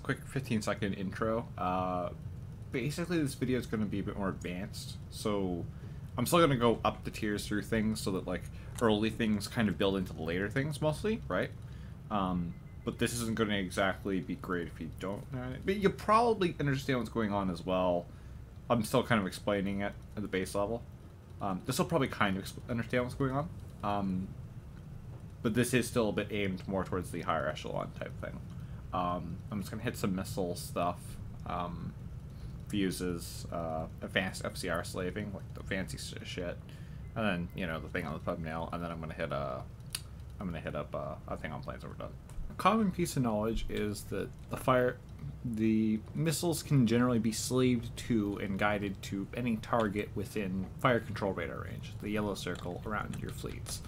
quick 15-second intro. Basically, this video is going to be a bit more advanced, so I'm still going to go up the tiers through things so that, like, early things kind of build into the later things, mostly, right? But this isn't going to exactly be great if you don't know it. But you probably understand what's going on as well. I'm still kind of explaining it at the base level. This will probably kind of understand what's going on. But this is still a bit aimed more towards the higher echelon type thing. I'm just going to hit some missile stuff. Fuses, advanced FCR Slaving, like the fancy shit. And then, you know, the thing on the thumbnail. And then I'm going to hit up a thing on planes when we're done. A common piece of knowledge is that the missiles can generally be slaved to and guided to any target within fire control radar range, the yellow circle around your fleets.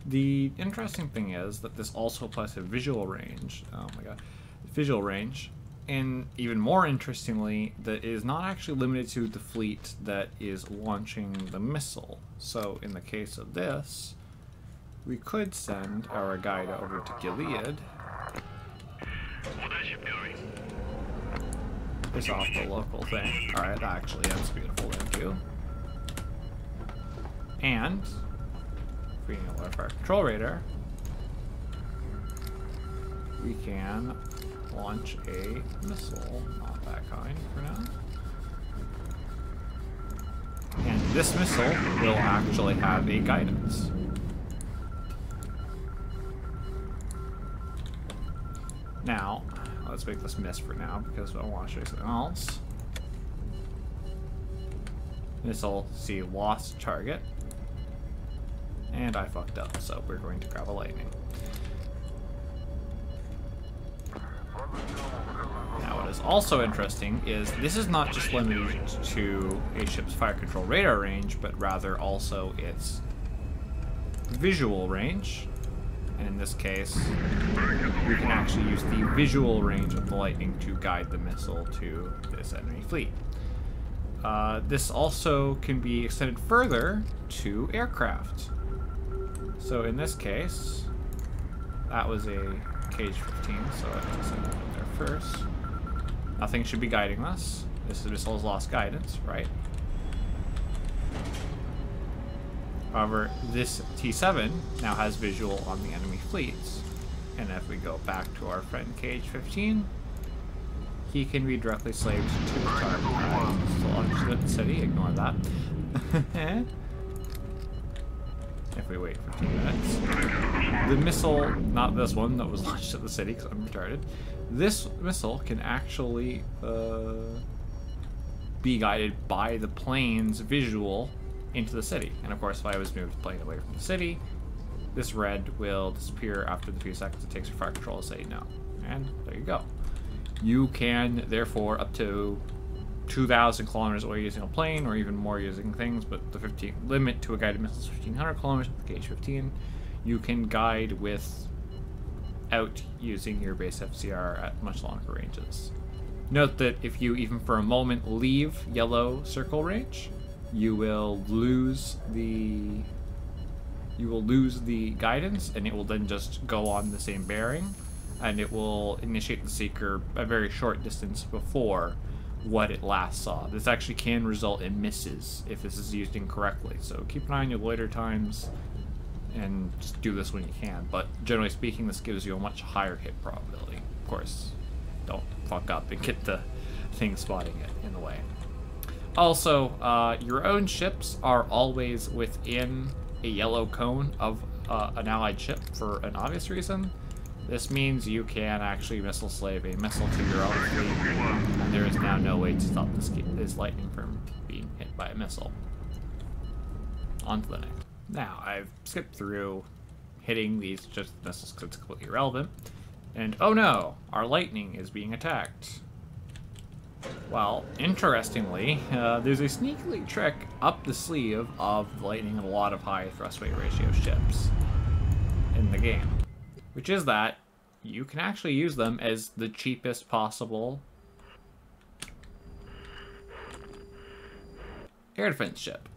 The interesting thing is that this also applies to visual range. Oh my god. Visual range. And even more interestingly, that is not actually limited to the fleet that is launching the missile. So in the case of this, we could send our guide over to Gilead. Piss off the local thing. Alright, actually, that's beautiful, thank you. And if we know our control radar, we can launch a missile. Not that kind for now. And this missile will actually have a guidance. Now, let's make this miss for now because I want to show you something else. Missile C lost target. And I fucked up, so we're going to grab a lightning. Now, what is also interesting is this is not just limited to a ship's fire control radar range, but rather also its visual range. And in this case, we can actually use the visual range of the lightning to guide the missile to this enemy fleet. This also can be extended further to aircraft. So in this case, that was a Cage 15, so I have to send it up there first. Nothing should be guiding us. This missile has lost guidance, right? However, this T7 now has visual on the enemy fleets. And if we go back to our friend Cage 15, he can be directly slaved to the target. Still on the city, ignore that. If we wait for 2 minutes. The missile, not this one that was launched at the city because I'm retarded. This missile can actually be guided by the plane's visual into the city. And of course, if I was moved the plane away from the city, this red will disappear after the few seconds it takes for fire control to say no. And there you go. You can, therefore, up to 2,000 kilometers away using a plane, or even more using things, but the 15 limit to a guided missile is 1,500 kilometers with the Gauge 15. You can guide without using your base FCR at much longer ranges. Note that if you even for a moment leave yellow circle range, you will lose the guidance, and it will then just go on the same bearing, and it will initiate the seeker a very short distance before what it last saw. This actually can result in misses if this is used incorrectly, so keep an eye on your loiter times and just do this when you can. But generally speaking, this gives you a much higher hit probability. Of course, don't fuck up and get the thing spotting it in the way. Also, your own ships are always within a yellow cone of an allied ship for an obvious reason. This means you can actually missile slave a missile to your own fleet, and there is now no way to stop this lightning from being hit by a missile. On to the next. Now, I've skipped through hitting these just missiles because it's completely irrelevant. And oh no, our lightning is being attacked. Well, interestingly, there's a sneaky trick up the sleeve of lightning and a lot of high thrust weight ratio ships in the game, which is that you can actually use them as the cheapest possible air defense ship.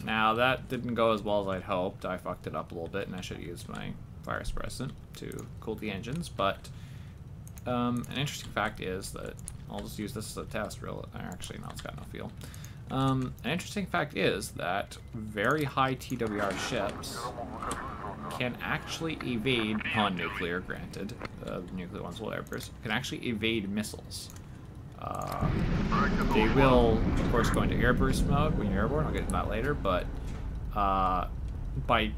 Now, that didn't go as well as I'd hoped. I fucked it up a little bit, and I should have used my fire suppressant to cool the engines, but An interesting fact is that, I'll just use this as a test, actually, no, it's got no feel. An interesting fact is that very high TWR ships can actually evade, non-nuclear, granted, the nuclear ones will airburst, can actually evade missiles. They will, of course, go into airburst mode when you're airborne, I'll get to that later, but by,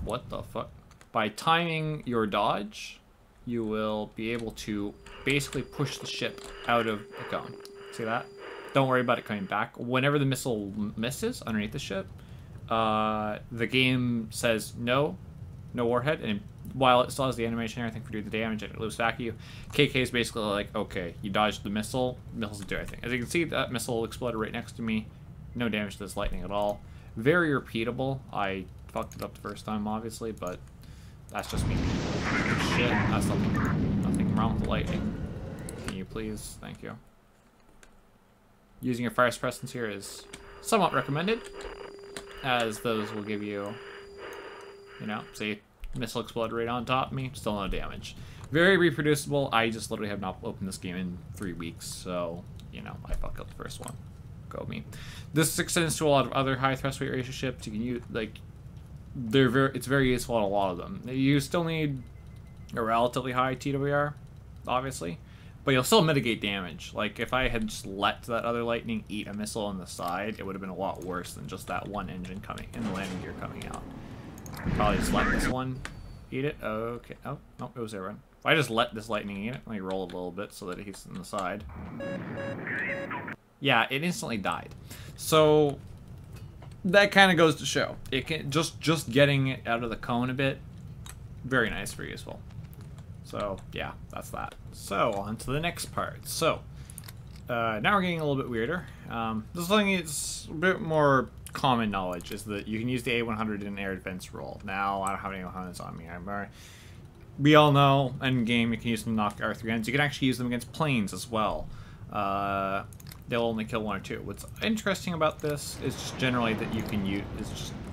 what the fuck? By timing your dodge, you will be able to basically push the ship out of the cone. See that? Don't worry about it coming back. Whenever the missile misses underneath the ship, the game says no warhead, and while it still has the animation and everything for doing the damage and it loops back at you, KK is basically like, okay, you dodged the missile, missiles do everything. As you can see, that missile exploded right next to me. No damage to this lightning at all. Very repeatable. I fucked it up the first time, obviously, but that's just me. Shit, that's nothing wrong with the lightning. Can you please? Thank you. Using your fire suppressants here is somewhat recommended, as those will give you, you know, see, missile exploded right on top of me, still no damage. Very reproducible. I just literally have not opened this game in 3 weeks, so, you know, I fucked up the first one. Go me. This extends to a lot of other high thrust weight ratio ships. You can use, like, it's very useful on a lot of them. You still need a relatively high TWR, obviously, but you'll still mitigate damage. Like, if I had just let that other lightning eat a missile on the side, it would have been a lot worse than just that one engine coming and the landing gear coming out. Probably just let this one eat it. Okay. Oh, no, it was there. If I just let this lightning eat it, let me roll it a little bit so that it hits on the side. Yeah, it instantly died. So that kind of goes to show it can just getting it out of the cone a bit. Very nice, very useful. So yeah, that's that. So on to the next part. So now we're getting a little bit weirder. This thing is a bit more common knowledge, is that you can use the A100 in an air defense role. Now I don't have any A100s on me. We all know in game you can use them to knock R3Ns. You can actually use them against planes as well. They'll only kill 1 or 2. What's interesting about this is just generally that you can use.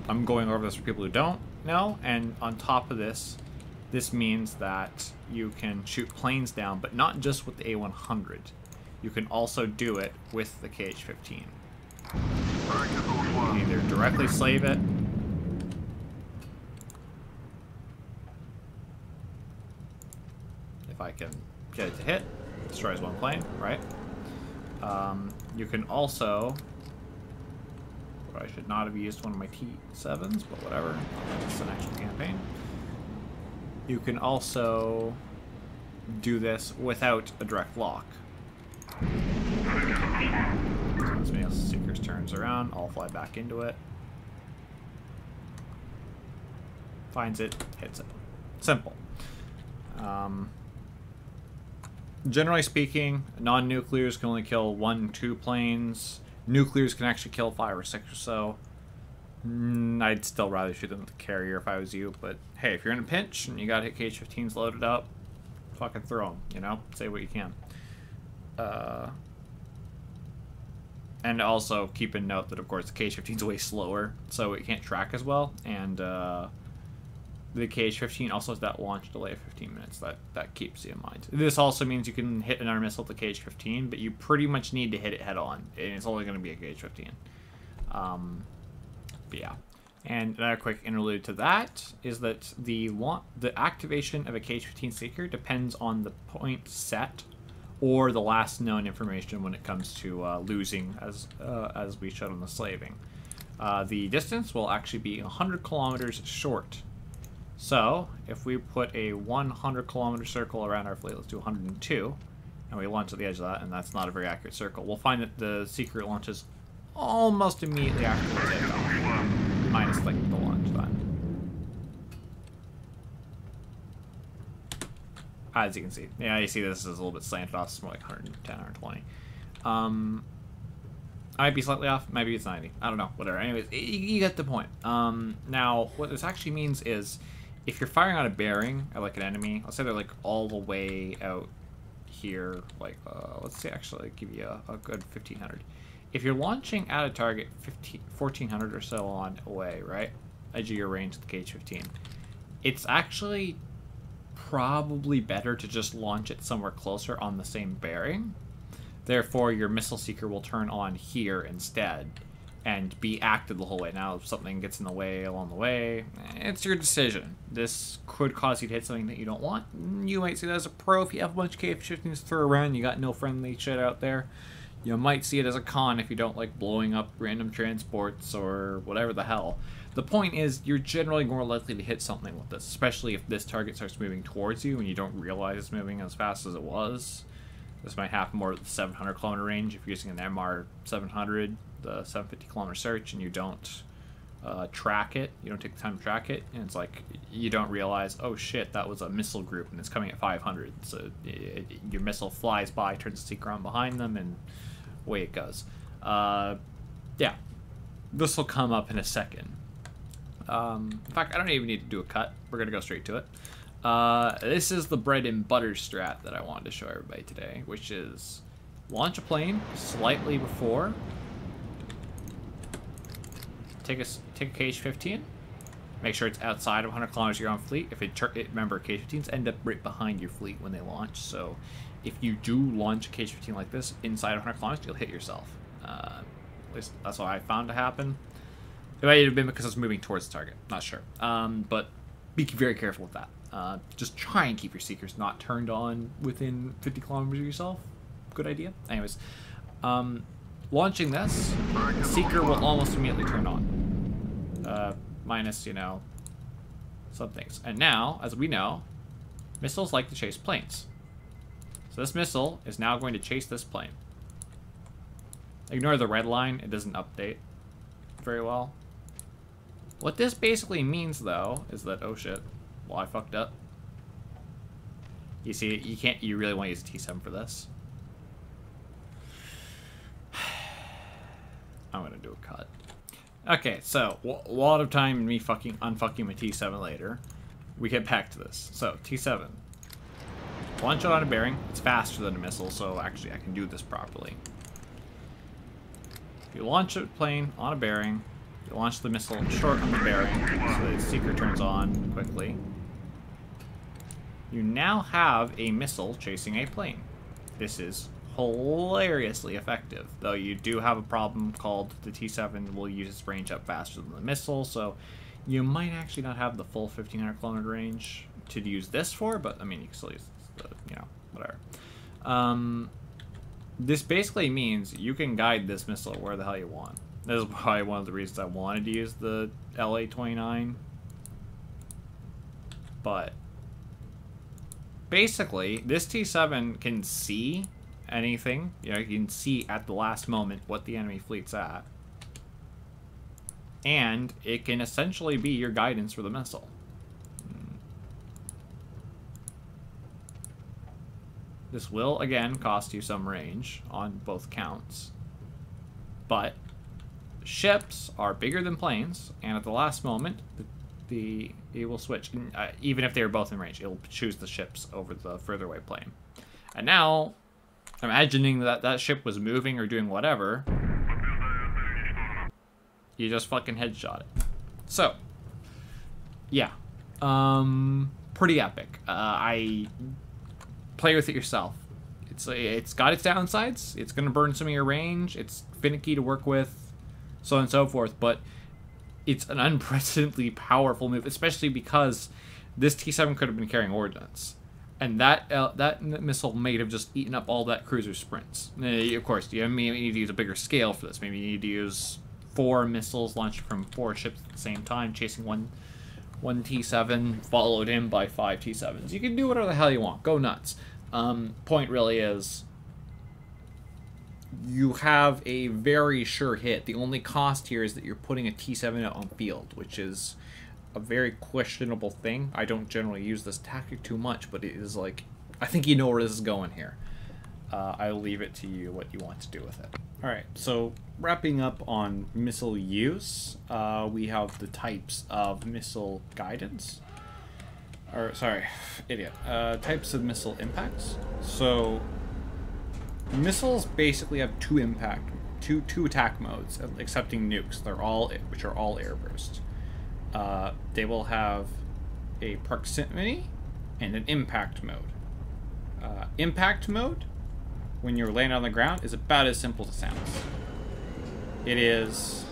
I'm going over this for people who don't know, and on top of this means that you can shoot planes down, but not just with the A100. You can also do it with the KH-15. You can either directly slave it, if I can get it to hit, destroys 1 plane, right? You can also, I should not have used one of my T7s, but whatever, it's an actual campaign. You can also do this without a direct lock. So as many seekers turns around, I'll fly back into it. Finds it, hits it. Simple. Generally speaking, non-nuclears can only kill 1, 2 planes. Nuclears can actually kill 5 or 6 or so. I'd still rather shoot them with the carrier if I was you, but hey, if you're in a pinch and you got hit KH-15s loaded up, fucking throw them, you know? Say what you can. And also keep in note that, of course, the KH-15 is way slower, so it can't track as well, and the KH-15 also has that launch delay of 15 minutes. That keeps you in mind. This also means you can hit another missile with the KH-15, but you pretty much need to hit it head on, and it's only going to be a KH-15. But yeah. And another quick interlude to that is that the activation of a KH-15 Seeker depends on the point set or the last known information when it comes to losing, as we showed on the Slaving. The distance will actually be 100 kilometers short. So, if we put a 100-kilometer circle around our fleet, let's do 102, and we launch at the edge of that, and that's not a very accurate circle, we'll find that the Seeker launches almost immediately after the takeoff, minus like the launch time. As you can see. Yeah, you see this is a little bit slanted off, it's more like 110, 120. Might be slightly off, maybe it's 90. I don't know, whatever. Anyways, you get the point. Now, what this actually means is, if you're firing on a bearing at like an enemy, let's say they're like all the way out here, like, let's say actually give you a good 1500. If you're launching at a target 1400 or so on away, right, edge of your range with the KH-15, it's actually probably better to just launch it somewhere closer on the same bearing. Therefore, your missile seeker will turn on here instead and be active the whole way. Now, if something gets in the way along the way, it's your decision. This could cause you to hit something that you don't want. You might see that as a pro if you have a bunch of KF-15s to throw around, you got no friendly shit out there. You might see it as a con if you don't like blowing up random transports or whatever the hell. The point is, you're generally more likely to hit something with this, especially if this target starts moving towards you and you don't realize it's moving as fast as it was. This might happen more at the 700 kilometer range if you're using an MR 700, the 750 kilometer search, and you don't track it. You don't take the time to track it, and it's like you don't realize, oh shit, that was a missile group and it's coming at 500. So your missile flies by, turns the seeker on behind them, and away it goes. Yeah, this will come up in a second. In fact, I don't even need to do a cut. We're gonna go straight to it. This is the bread and butter strat that I wanted to show everybody today, which is launch a plane slightly before, take a KH-15, make sure it's outside of 100 kilometers of your own fleet. If remember, KH-15s end up right behind your fleet when they launch, so if you do launch a KH-15 like this inside of 100 kilometers, you'll hit yourself. At least that's what I found to happen. It might have been because it's moving towards the target, not sure. But be very careful with that. Just try and keep your seekers not turned on within 50 kilometers of yourself. Good idea. Anyways, launching this, the seeker will almost immediately turn on. Minus, you know, some things. And now, as we know, missiles like to chase planes. So this missile is now going to chase this plane. Ignore the red line, it doesn't update very well. What this basically means, though, is that, oh shit, well, I fucked up. You see, you really want to use a T7 for this. I'm gonna do a cut. Okay, so, a lot of time in me unfucking my T7 later. We get back to this. So, T7. Launch it on a bearing. It's faster than a missile, so actually I can do this properly. If you launch a plane on a bearing, you launch the missile short on the bearing, so the seeker turns on quickly. You now have a missile chasing a plane. This is hilariously effective, though you do have a problem called the T7 will use its range up faster than the missile, so you might actually not have the full 1500 kilometer range to use this for, but I mean, you can still use the, you know, whatever. This basically means you can guide this missile where the hell you want. This is probably one of the reasons I wanted to use the LA-29. But basically, this T7 can see anything. You know, you can see at the last moment what the enemy fleet's at. And it can essentially be your guidance for the missile. This will, again, cost you some range on both counts. But ships are bigger than planes, and at the last moment, it will switch. Even if they are both in range, it will choose the ships over the further away plane. And now, imagining that that ship was moving or doing whatever, you just fucking headshot it. So, yeah. Pretty epic. Play with it yourself. It's got its downsides. It's going to burn some of your range. It's finicky to work with, so on and so forth. But it's an unprecedentedly powerful move, especially because this T7 could have been carrying ordnance, and that missile may have just eaten up all that cruiser sprints. Of course, you need to use a bigger scale for this. Maybe you need to use 4 missiles launched from 4 ships at the same time, chasing one T7, followed in by 5 T7s. You can do whatever the hell you want. Go nuts. Point really is, you have a very sure hit. The only cost here is that you're putting a T7 out on field, which is a very questionable thing. I don't generally use this tactic too much, but it is like, I think you know where this is going here. I'll leave it to you what you want to do with it. Alright, so wrapping up on missile use, we have the types of missile guidance. Or, sorry, idiot. Types of missile impacts. So, missiles basically have two attack modes, excepting nukes. Which are all airburst. They will have a proximity and an impact mode. Impact mode, when you're laying on the ground, is about as simple as it sounds. It is...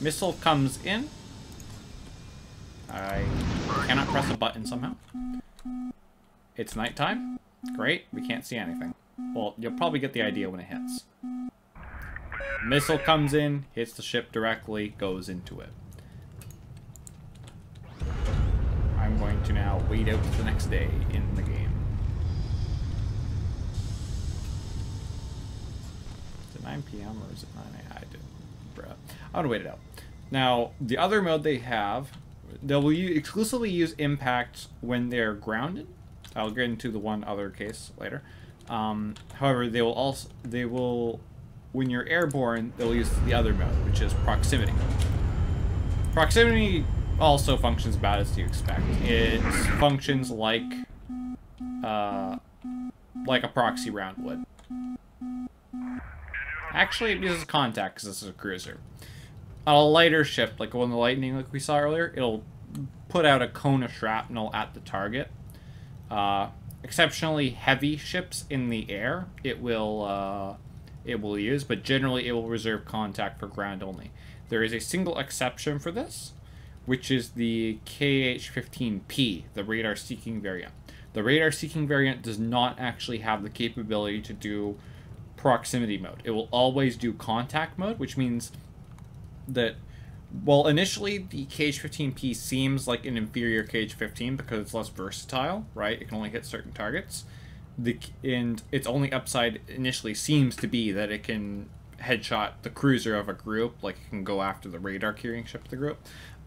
Missile comes in. I cannot press a button somehow. It's nighttime. Great, we can't see anything. Well, you'll probably get the idea when it hits. Missile comes in, hits the ship directly, goes into it. I'm going to now wait out the next day in the game. Is it 9 p.m. or is it 9 a.m.? I did. Bruh. I'm gonna wait it out. Now, the other mode they have, they'll exclusively use impact when they're grounded. I'll get into the one other case later. However, they will, when you're airborne, they'll use the other mode, which is proximity. Proximity also functions about as you expect. It functions like a proxy round would. Actually, it uses contact because this is a cruiser. On a lighter ship, like one of the Lightning, like we saw earlier, it'll put out a cone of shrapnel at the target. Exceptionally heavy ships in the air, it will use, but generally it will reserve contact for ground only. There is a single exception for this, which is the KH-15P, the radar-seeking variant. The radar-seeking variant does not actually have the capability to do proximity mode. It will always do contact mode, which means that, well, initially the KH-15P seems like an inferior KH-15 because it's less versatile, right? It can only hit certain targets. And its only upside initially seems to be that it can headshot the cruiser of a group, like it can go after the radar carrying ship of the group.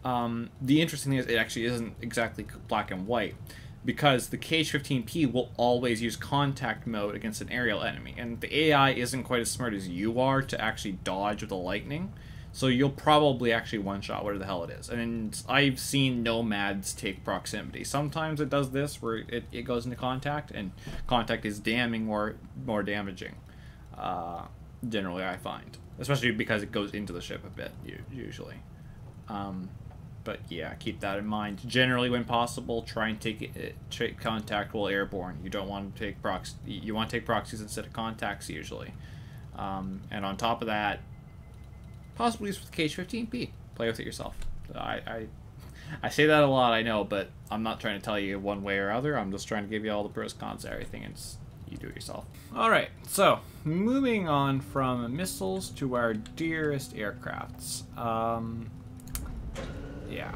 The interesting thing is it actually isn't exactly black and white, because the KH-15P will always use contact mode against an aerial enemy, and the AI isn't quite as smart as you are to actually dodge with the Lightning, so you'll probably actually one-shot whatever the hell it is. And I've seen nomads take proximity. Sometimes it does this, where it goes into contact, and contact is damning more damaging, generally I find. Especially because it goes into the ship a bit, usually. But yeah, keep that in mind. Generally, when possible, try and take contact while airborne. You don't want to take you want to take proxies instead of contacts usually. And on top of that, possibly use with KH-15P. Play with it yourself. I say that a lot, I know, but I'm not trying to tell you one way or other. I'm just trying to give you all the pros, cons, everything, and you do it yourself. All right, so moving on from missiles to our dearest aircrafts. Yeah.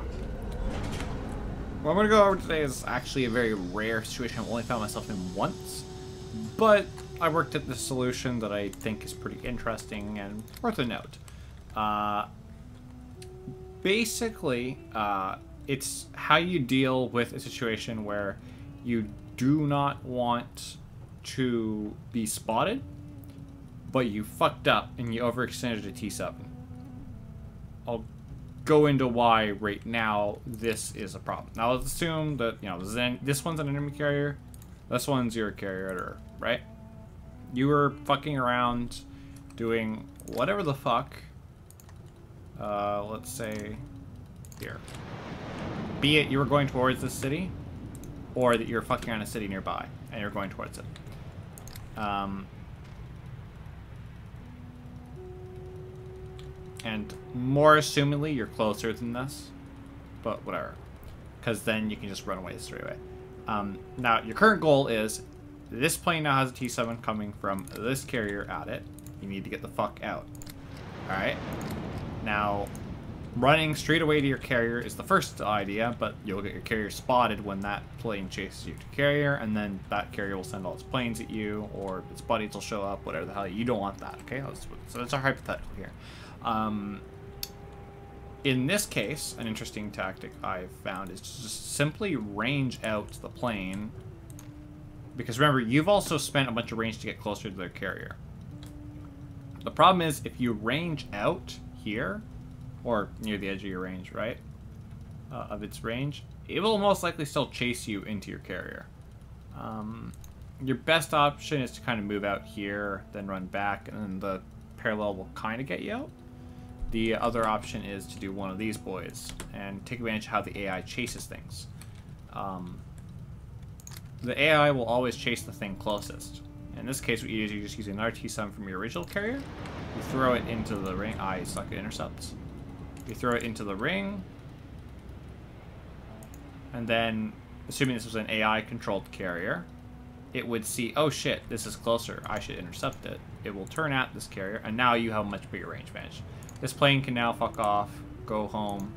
What I'm going to go over today is actually a very rare situation I've only found myself in once, but I worked at this solution that I think is pretty interesting and worth a note. Basically, it's how you deal with a situation where you do not want to be spotted, but you fucked up and you overextended a T7. I'll go into why right now this is a problem. Now let's assume that, you know, this one's an enemy carrier, this one's your carrier, right? You were fucking around doing whatever the fuck. Let's say here. Be it you were going towards this city, or that you're fucking around a city nearby and you're going towards it. And more assumingly, you're closer than this, but whatever, because then you can just run away straight away. Now, your current goal is, this plane now has a T7 coming from this carrier at it. You need to get the fuck out. Alright? Now, running straight away to your carrier is the first idea, but you'll get your carrier spotted when that plane chases you to carrier, and then that carrier will send all its planes at you, or its buddies will show up, whatever the hell. You don't want that, okay? So that's our hypothetical here. In this case, an interesting tactic I've found is to just simply range out the plane, because remember, you've also spent a bunch of range to get closer to their carrier. The problem is, if you range out here, or near the edge of your range, right, of its range, it will most likely still chase you into your carrier. Your best option is to kind of move out here, then run back, and then the parallel will kind of get you out. The other option is to do one of these boys and take advantage of how the AI chases things. the AI will always chase the thing closest. In this case, what you do is you just use an RT7 from your original carrier. You throw it into the ring. Ah, you suck at intercepts. You throw it into the ring. And then, assuming this was an AI-controlled carrier, it would see, oh shit, this is closer. I should intercept it. It will turn at this carrier, and now you have a much bigger range advantage. This plane can now fuck off, go home,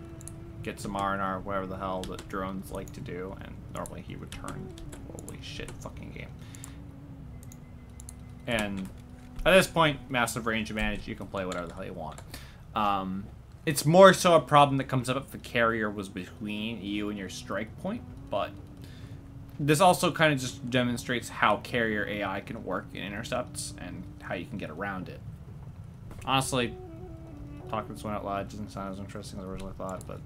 get some R&R, whatever the hell that drones like to do, and normally he would turn. Holy shit, fucking game. And at this point, massive range advantage, you can play whatever the hell you want. It's more so a problem that comes up if the carrier was between you and your strike point, but this also kind of just demonstrates how carrier AI can work in intercepts and how you can get around it. Honestly, talking this one out loud doesn't sound as interesting as I originally thought, but